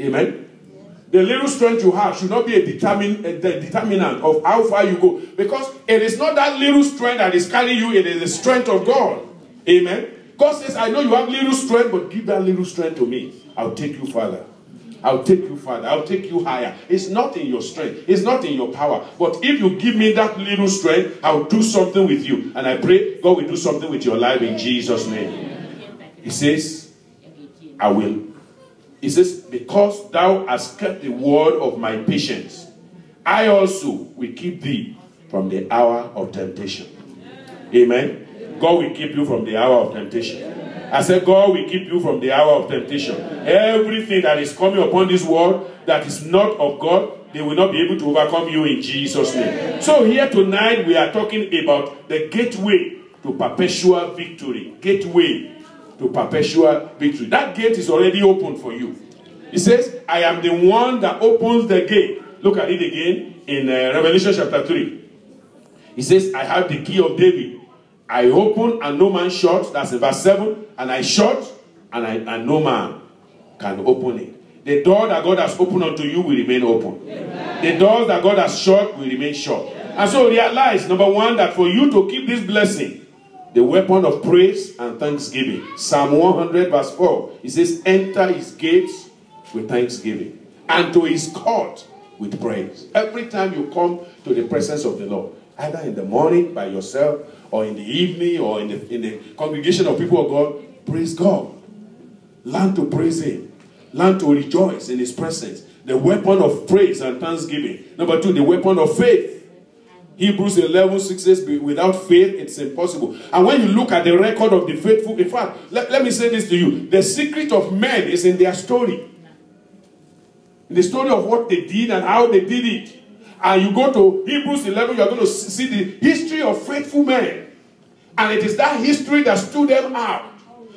Amen. The little strength you have should not be a determinant of how far you go. Because it is not that little strength that is carrying you, it is the strength of God. Amen. God says, I know you have little strength, but give that little strength to me. I'll take you further. I'll take you further. I'll take you higher. It's not in your strength. It's not in your power. But if you give me that little strength, I'll do something with you. And I pray God will do something with your life in Jesus' name. He says, I will. He says, because thou hast kept the word of my patience, I also will keep thee from the hour of temptation. Amen. God will keep you from the hour of temptation. I said, God will keep you from the hour of temptation. Everything that is coming upon this world that is not of God, they will not be able to overcome you in Jesus' name. So here tonight, we are talking about the gateway to perpetual victory. Gateway to perpetual victory. That gate is already open for you. He says, I am the one that opens the gate. Look at it again in Revelation chapter 3. He says, I have the key of David. I open and no man shut. That's in verse 7. And I shut and no man can open it. The door that God has opened unto you will remain open. Amen. The doors that God has shut will remain shut. Amen. And so realize, number one, that for you to keep this blessing, the weapon of praise and thanksgiving. Psalm 100 verse 4. It says, enter his gates with thanksgiving and to his court with praise. Every time you come to the presence of the Lord, either in the morning by yourself or in the evening or in the congregation of people of God, praise God. Learn to praise him. Learn to rejoice in his presence. The weapon of praise and thanksgiving. Number two, the weapon of faith. Hebrews 11:6 says, without faith, it's impossible. And when you look at the record of the faithful, in fact, let me say this to you. The secret of men is in their story. In the story of what they did and how they did it. And you go to Hebrews 11, you're going to see the history of faithful men. And it is that history that stood them out,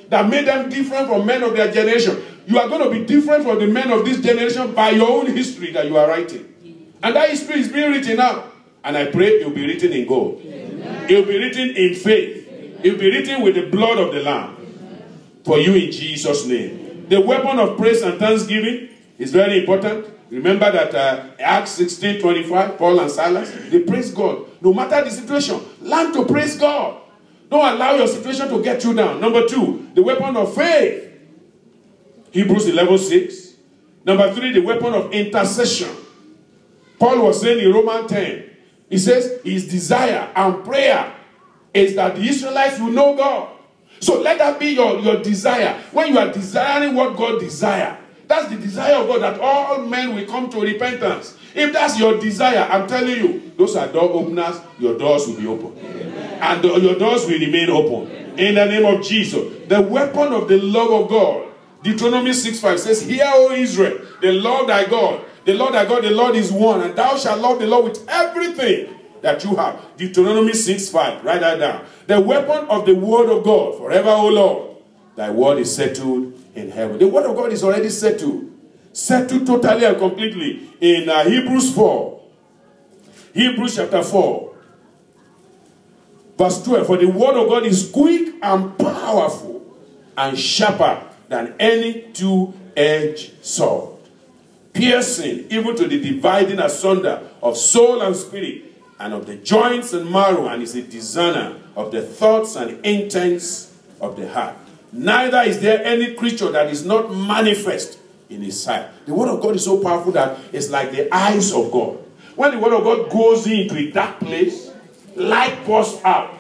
that made them different from men of their generation. You are going to be different from the men of this generation by your own history that you are writing. And that history is being written out. And I pray it will be written in gold. It will be written in faith. It will be written with the blood of the Lamb. For you in Jesus' name. The weapon of praise and thanksgiving is very important. Remember that Acts 16:25, Paul and Silas, they praise God. No matter the situation, learn to praise God. Don't allow your situation to get you down. Number two, the weapon of faith. Hebrews 11:6. Number three, the weapon of intercession. Paul was saying in Romans 10, he says his desire and prayer is that the Israelites will know God. So let that be your desire. When you are desiring what God desires, that's the desire of God, that all men will come to repentance. If that's your desire, I'm telling you, those are door openers, your doors will be open. Amen. And your doors will remain open. Amen. In the name of Jesus. The weapon of the love of God. Deuteronomy 6:5 says, hear, O Israel, the Lord thy God, the Lord thy God, the Lord is one, and thou shalt love the Lord with everything that you have. Deuteronomy 6:5, write that down. The weapon of the word of God, forever, O Lord, thy word is settled in heaven. The word of God is already settled. Settled totally and completely in Hebrews 4. Hebrews chapter 4. Verse 12. For the word of God is quick and powerful and sharper than any two-edged sword, piercing even to the dividing asunder of soul and spirit, and of the joints and marrow, and is a discerner of the thoughts and intents of the heart. Neither is there any creature that is not manifest in his sight. The word of God is so powerful that it's like the eyes of God. When the word of God goes into a dark place, light pours out.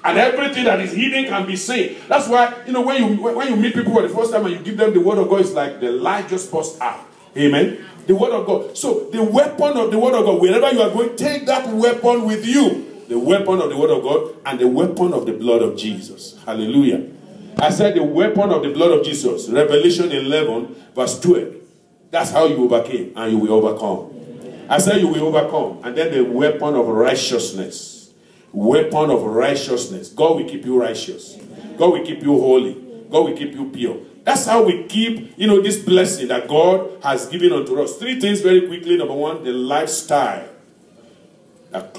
And everything that is hidden can be seen. That's why, when you meet people for the first time and you give them the word of God, it's like the light just pours out. Amen. The word of God. So the weapon of the word of God, wherever you are going, take that weapon with you. The weapon of the word of God and the weapon of the blood of Jesus. Hallelujah. I said the weapon of the blood of Jesus. Revelation 11 verse 12. That's how you overcame and you will overcome. I said you will overcome. And then the weapon of righteousness. Weapon of righteousness. God will keep you righteous. God will keep you holy. God will keep you pure. That's how we keep, this blessing that God has given unto us. Three things very quickly. Number one, the lifestyle that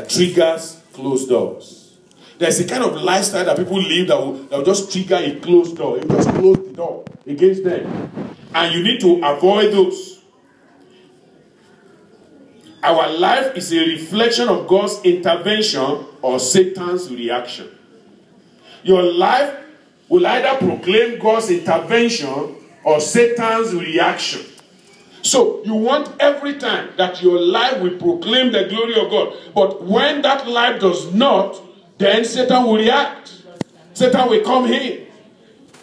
triggers closed doors. There's a kind of lifestyle that people live that will just trigger a closed door. You just close the door against them. And you need to avoid those. Our life is a reflection of God's intervention or Satan's reaction. Your life will either proclaim God's intervention or Satan's reaction. So you want every time that your life will proclaim the glory of God. But when that life does not, then Satan will react. Satan will come in.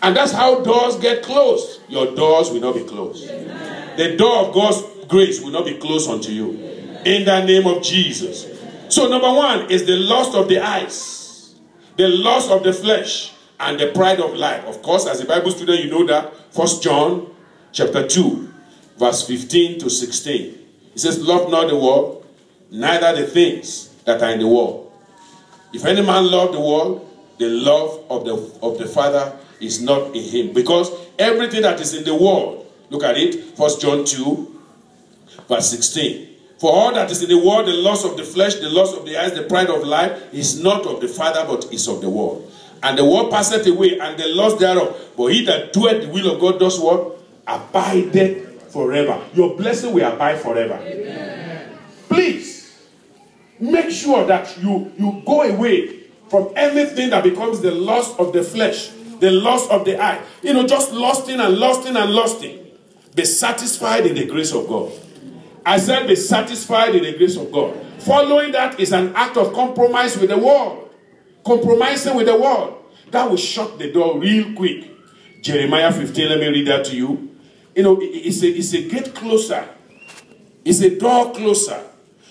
And that's how doors get closed. Your doors will not be closed. The door of God's grace will not be closed unto you. In the name of Jesus. So number one is the lust of the eyes, the lust of the flesh, and the pride of life. Of course, as a Bible student, you know that. 1 John chapter 2, verse 15 to 16. It says, love not the world, neither the things that are in the world. If any man love the world, the love of the Father is not in him. Because everything that is in the world, look at it, 1 John 2, verse 16. For all that is in the world, the lust of the flesh, the lust of the eyes, the pride of life, is not of the Father, but is of the world. And the world passeth away, and the lust thereof. But he that doeth the will of God does what? Abideth forever. Your blessing will abide forever. Amen. Please, make sure that you go away from anything that becomes the lust of the flesh, the lust of the eye. You know, just lusting and lusting and lusting. Be satisfied in the grace of God. I said be satisfied in the grace of God. Following that is an act of compromise with the world. Compromising with the world. That will shut the door real quick. Jeremiah 15, let me read that to you. You know, it's a gate closer. It's a door closer.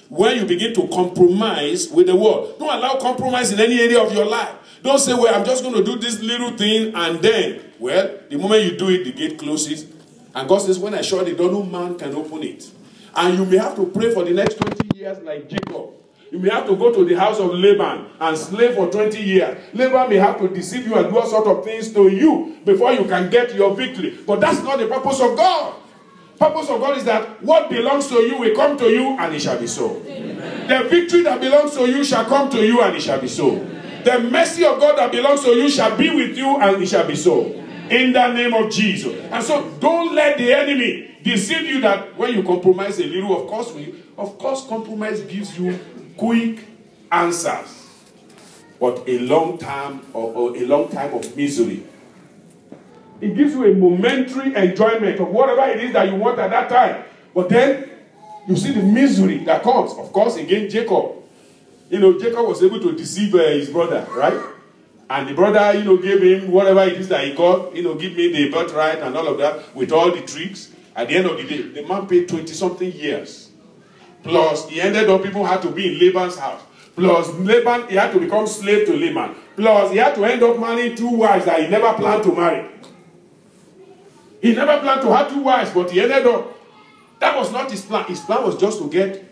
When you begin to compromise with the world. Don't allow compromise in any area of your life. Don't say, well, I'm just going to do this little thing and then, well, the moment you do it, the gate closes. And God says, when I shut the door, no man can open it. And you may have to pray for the next 20 years like Jacob. You may have to go to the house of Laban and slave for 20 years. Laban may have to deceive you and do all sorts of things to you before you can get your victory. But that's not the purpose of God. The purpose of God is that what belongs to you will come to you and it shall be so. Amen. The victory that belongs to you shall come to you and it shall be so. Amen. The mercy of God that belongs to you shall be with you and it shall be so. Amen. In the name of Jesus. And so don't let the enemy deceive you that when you compromise a little, of course compromise gives you quick answers. But a long time or a long time of misery. It gives you a momentary enjoyment of whatever it is that you want at that time. But then you see the misery that comes. Of course, again, Jacob. You know, Jacob was able to deceive his brother, right? And the brother, gave him whatever it is that he got. Give me the birthright and all of that with all the tricks. At the end of the day, the man paid 20-something years. Plus, he ended up, people had to be in Laban's house. Plus, Laban, he had to become slave to Laban. Plus, he had to end up marrying 2 wives that he never planned to marry. He never planned to have 2 wives, but he ended up. That was not his plan. His plan was just to get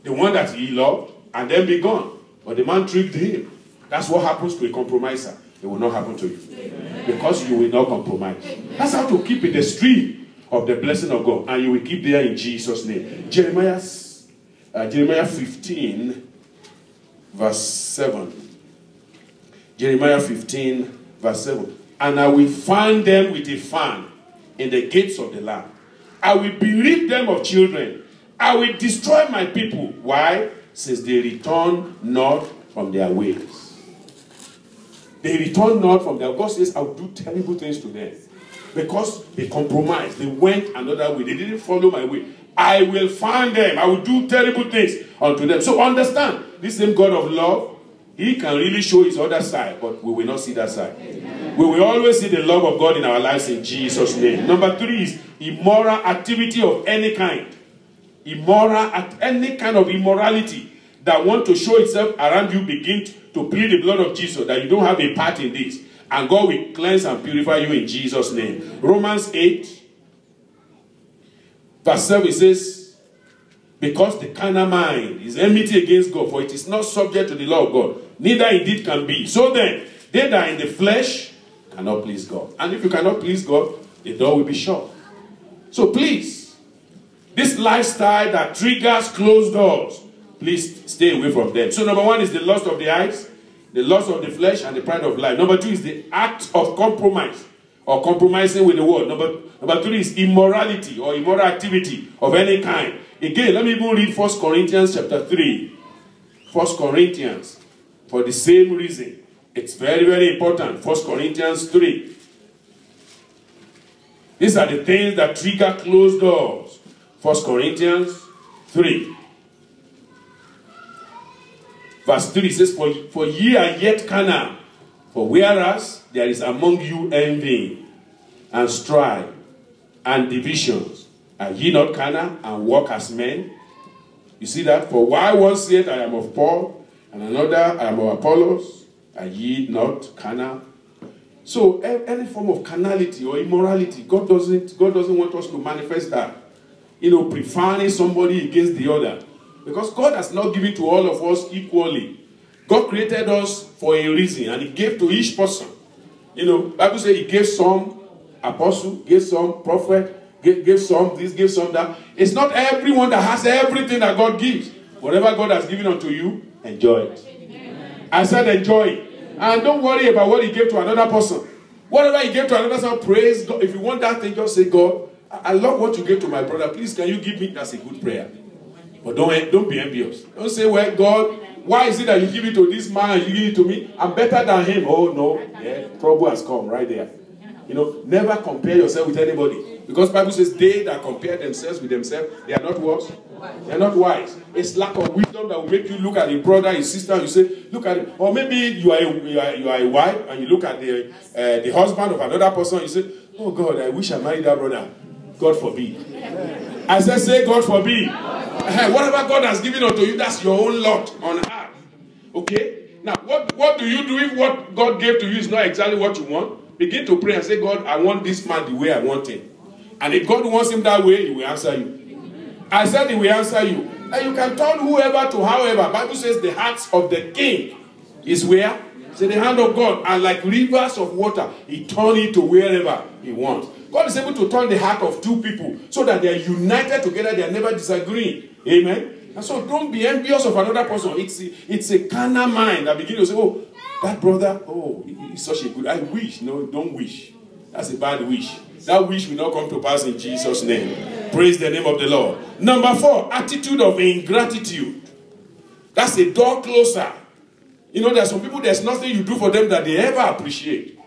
the one that he loved and then be gone. But the man tricked him. That's what happens to a compromiser. It will not happen to you. Amen. Because you will not compromise. Amen. That's how to keep in the stream of the blessing of God. And you will keep there in Jesus' name. Jeremiah 15, verse 7. Jeremiah 15, verse 7. And I will find them with a fan in the gates of the land. I will bereave them of children. I will destroy my people. Why? Since they return not from their ways. They return not from their ways. God says, I will do terrible things to them. Because they compromised. They went another way. They didn't follow my way. I will find them. I will do terrible things unto them. So understand, this same God of love, he can really show his other side, but we will not see that side. Amen. We will always see the love of God in our lives in Jesus' name. Number 3 is immoral activity of any kind. Any kind of immorality that want to show itself around you, begin to plead the blood of Jesus, that you don't have a part in this. And God will cleanse and purify you in Jesus' name. Romans 8, verse 7 says, because the carnal mind is enmity against God, for it is not subject to the law of God, neither indeed can be. So then, they that are in the flesh cannot please God. And if you cannot please God, the door will be shut. So please, this lifestyle that triggers closed doors, please stay away from them. So number 1 is the lust of the eyes, the lust of the flesh, and the pride of life. Number 2 is the act of compromise or compromising with the word. Number 3 is immorality or immoral activity of any kind. Again, let me even read 1 Corinthians chapter 3. 1 Corinthians, for the same reason. It's very, very important. 1 Corinthians 3. These are the things that trigger closed doors. 1 Corinthians 3. Verse 3 says, For ye are yet carnal, for whereas there is among you envy, and strife, and divisions, are ye not carnal, and walk as men? You see that? For why one said, I am of Paul, and another, I am of Apollos, are ye not carnal? So any form of carnality or immorality, God doesn't want us to manifest that. Preferring somebody against the other. Because God has not given to all of us equally. God created us for a reason, and He gave to each person. Bible says He gave some apostle, gave some prophet, gave some this, gave some that. It's not everyone that has everything that God gives. Whatever God has given unto you, enjoy it. Amen. I said enjoy it. And don't worry about what He gave to another person. Whatever He gave to another person, praise God. If you want that thing, just say, God, I love what you gave to my brother. Please, can you give me? That's a good prayer. But don't be envious. Don't say, well, God, why is it that you give it to this man and you give it to me? I'm better than him. Oh, no. Yeah, trouble has come right there. Never compare yourself with anybody. Because the Bible says, they that compare themselves with themselves, they are not wise. They are not wise. It's lack of wisdom that will make you look at a brother, a sister, and you say, look at it. Or maybe you are a wife, and you look at the husband of another person, and you say, oh, God, I wish I married that brother. God forbid. I said, say, God forbid. Whatever God has given unto you, that's your own lot on earth. Okay? Now, what do you do if what God gave to you is not exactly what you want? Begin to pray and say, God, I want this man the way I want him. And if God wants him that way, He will answer you. I said He will answer you. And you can turn whoever to however. Bible says the hearts of the king is where? It's in the hand of God. And like rivers of water, He turns it to wherever He wants. God is able to turn the heart of two people so that they are united together, they are never disagreeing. Amen? And so don't be envious of another person. It's a carnal mind that begins to say, oh, that brother, oh, he's such a good, I wish. No, don't wish. That's a bad wish. That wish will not come to pass in Jesus' name. Praise the name of the Lord. Number 4, attitude of ingratitude. That's a door closer. There are some people, there's nothing you do for them that they ever appreciate.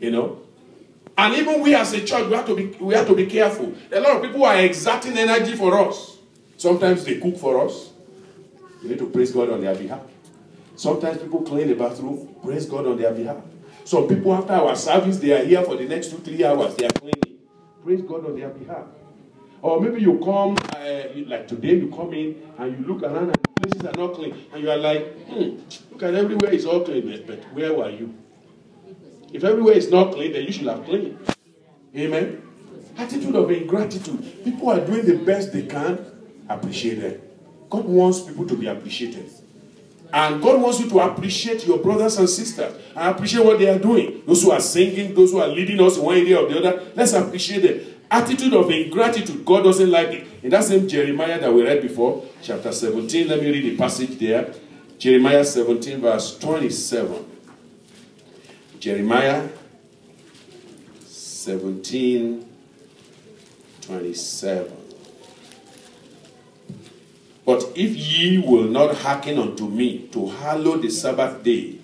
And even we as a church, we have to be careful. A lot of people are exerting energy for us. Sometimes they cook for us. We need to praise God on their behalf. Sometimes people clean the bathroom. Praise God on their behalf. Some people, after our service, they are here for the next 2-3 hours. They are cleaning. Praise God on their behalf. Or maybe you come, like today, you come in and you look around and the places are not clean. And you are like, look at everywhere is all clean. But where were you? If everywhere is not clean, then you should have cleaned. Amen? Attitude of ingratitude. People are doing the best they can. Appreciate them. God wants people to be appreciated. And God wants you to appreciate your brothers and sisters and appreciate what they are doing. Those who are singing, those who are leading us in one area or the other, let's appreciate them. Attitude of ingratitude, God doesn't like it. In that same Jeremiah that we read before, chapter 17, let me read the passage there. Jeremiah 17, verse 27. Jeremiah 17, 27. But if ye will not hearken unto me to hallow the Sabbath day,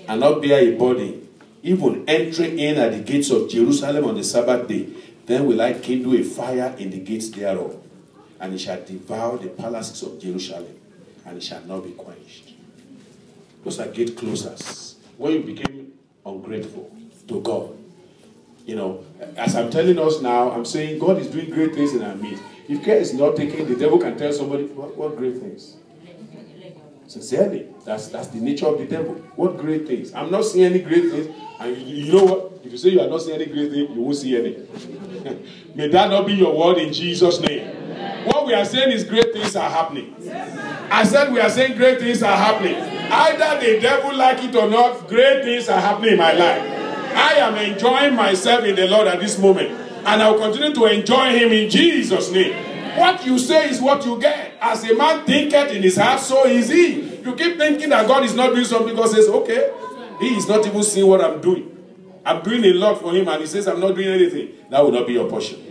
and not bear a burden, even entering in at the gates of Jerusalem on the Sabbath day, then will I kindle a fire in the gates thereof, and it shall devour the palaces of Jerusalem, and it shall not be quenched. Those are gate closers. When you became ungrateful to God, as I'm telling us now, I'm saying God is doing great things in our midst. If care is not taken, the devil can tell somebody, what great things? Sincerely, that's the nature of the devil. What great things? I'm not seeing any great things. And you know what? If you say you are not seeing any great things, you won't see any. May that not be your word in Jesus' name. What we are saying is great things are happening. I said we are saying great things are happening. Either the devil like it or not, great things are happening in my life. I am enjoying myself in the Lord at this moment. And I will continue to enjoy Him in Jesus' name. What you say is what you get. As a man thinketh in his heart, so is he. You keep thinking that God is not doing something, God says, okay, He is not even seeing what I'm doing. I'm doing a lot for him and he says I'm not doing anything. That will not be your portion.